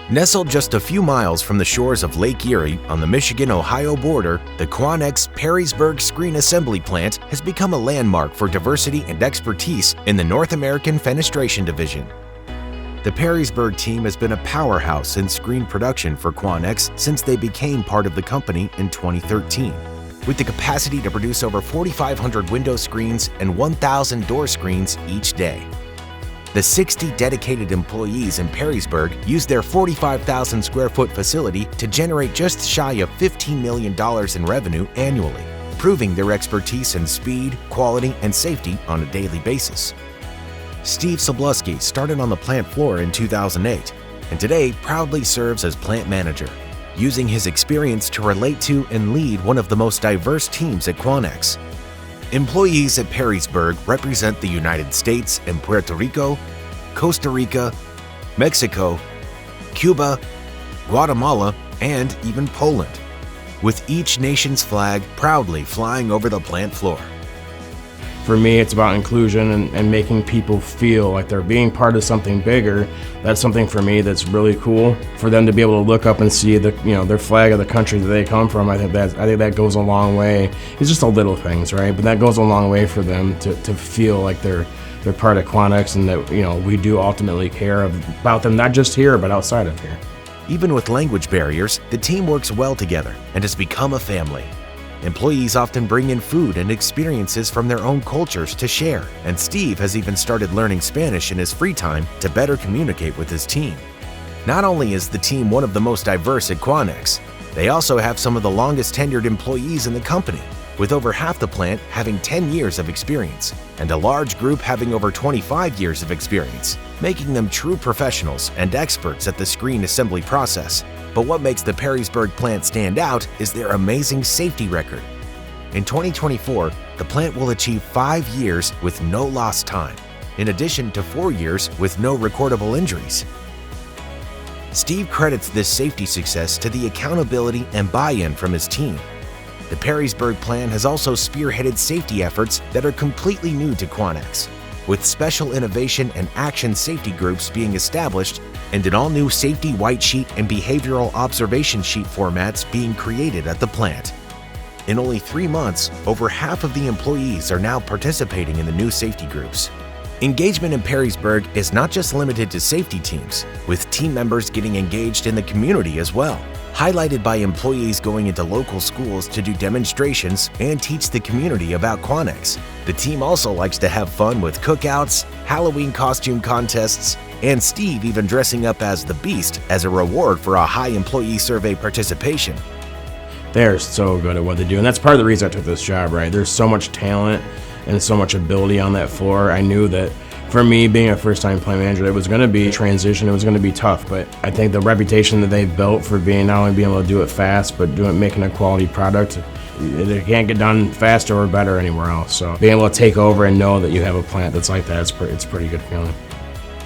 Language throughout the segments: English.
Nestled just a few miles from the shores of Lake Erie on the Michigan-Ohio border, the Quanex Perrysburg screen assembly plant has become a landmark for diversity and expertise in the North American Fenestration division. The Perrysburg team has been a powerhouse in screen production for Quanex since they became part of the company in 2013, with the capacity to produce over 4,500 window screens and 1,000 door screens each day. The 60 dedicated employees in Perrysburg use their 45,000 square foot facility to generate just shy of $15 million in revenue annually, proving their expertise in speed, quality, and safety on a daily basis. Steve Szczublewski started on the plant floor in 2008 and today proudly serves as plant manager, using his experience to relate to and lead one of the most diverse teams at Quanex. Employees at Perrysburg represent the United States and Puerto Rico, Costa Rica, Mexico, Cuba, Guatemala, and even Poland, with each nation's flag proudly flying over the plant floor. For me, it's about inclusion and making people feel like they're being part of something bigger. That's something for me that's really cool. For them to be able to look up and see their flag of the country that they come from, I think that goes a long way. It's just the little things, right? But that goes a long way for them to feel like they're part of Quanex and that we do ultimately care about them, not just here but outside of here. Even with language barriers, the team works well together and has become a family. Employees often bring in food and experiences from their own cultures to share, and Steve has even started learning Spanish in his free time to better communicate with his team. Not only is the team one of the most diverse at Quanex, they also have some of the longest tenured employees in the company, with over half the plant having 10 years of experience and a large group having over 25 years of experience, making them true professionals and experts at the screen assembly process. But what makes the Perrysburg plant stand out is their amazing safety record. In 2024, the plant will achieve 5 years with no lost time, in addition to 4 years with no recordable injuries. Steve credits this safety success to the accountability and buy-in from his team. The Perrysburg plant has also spearheaded safety efforts that are completely new to Quanex, with special innovation and action safety groups being established and an all-new safety white sheet and behavioral observation sheet formats being created at the plant. In only 3 months, over half of the employees are now participating in the new safety groups. Engagement in Perrysburg is not just limited to safety teams, with team members getting engaged in the community as well, highlighted by employees going into local schools to do demonstrations and teach the community about Quanex. The team also likes to have fun with cookouts, Halloween costume contests, and Steve even dressing up as the Beast as a reward for a high employee survey participation. They're so good at what they do, and that's part of the reason I took this job, right? There's so much talent and so much ability on that floor. I knew that for me, being a first-time plant manager, it was going to be a transition. It was going to be tough, but I think the reputation that they've built for not only being able to do it fast, but making a quality product, it can't get done faster or better anywhere else. So being able to take over and know that you have a plant that's like that, it's a pretty good feeling.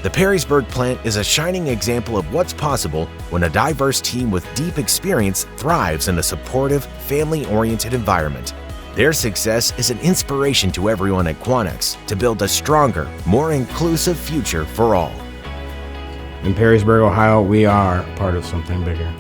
The Perrysburg plant is a shining example of what's possible when a diverse team with deep experience thrives in a supportive, family-oriented environment. Their success is an inspiration to everyone at Quanex to build a stronger, more inclusive future for all. In Perrysburg, Ohio, we are part of something bigger.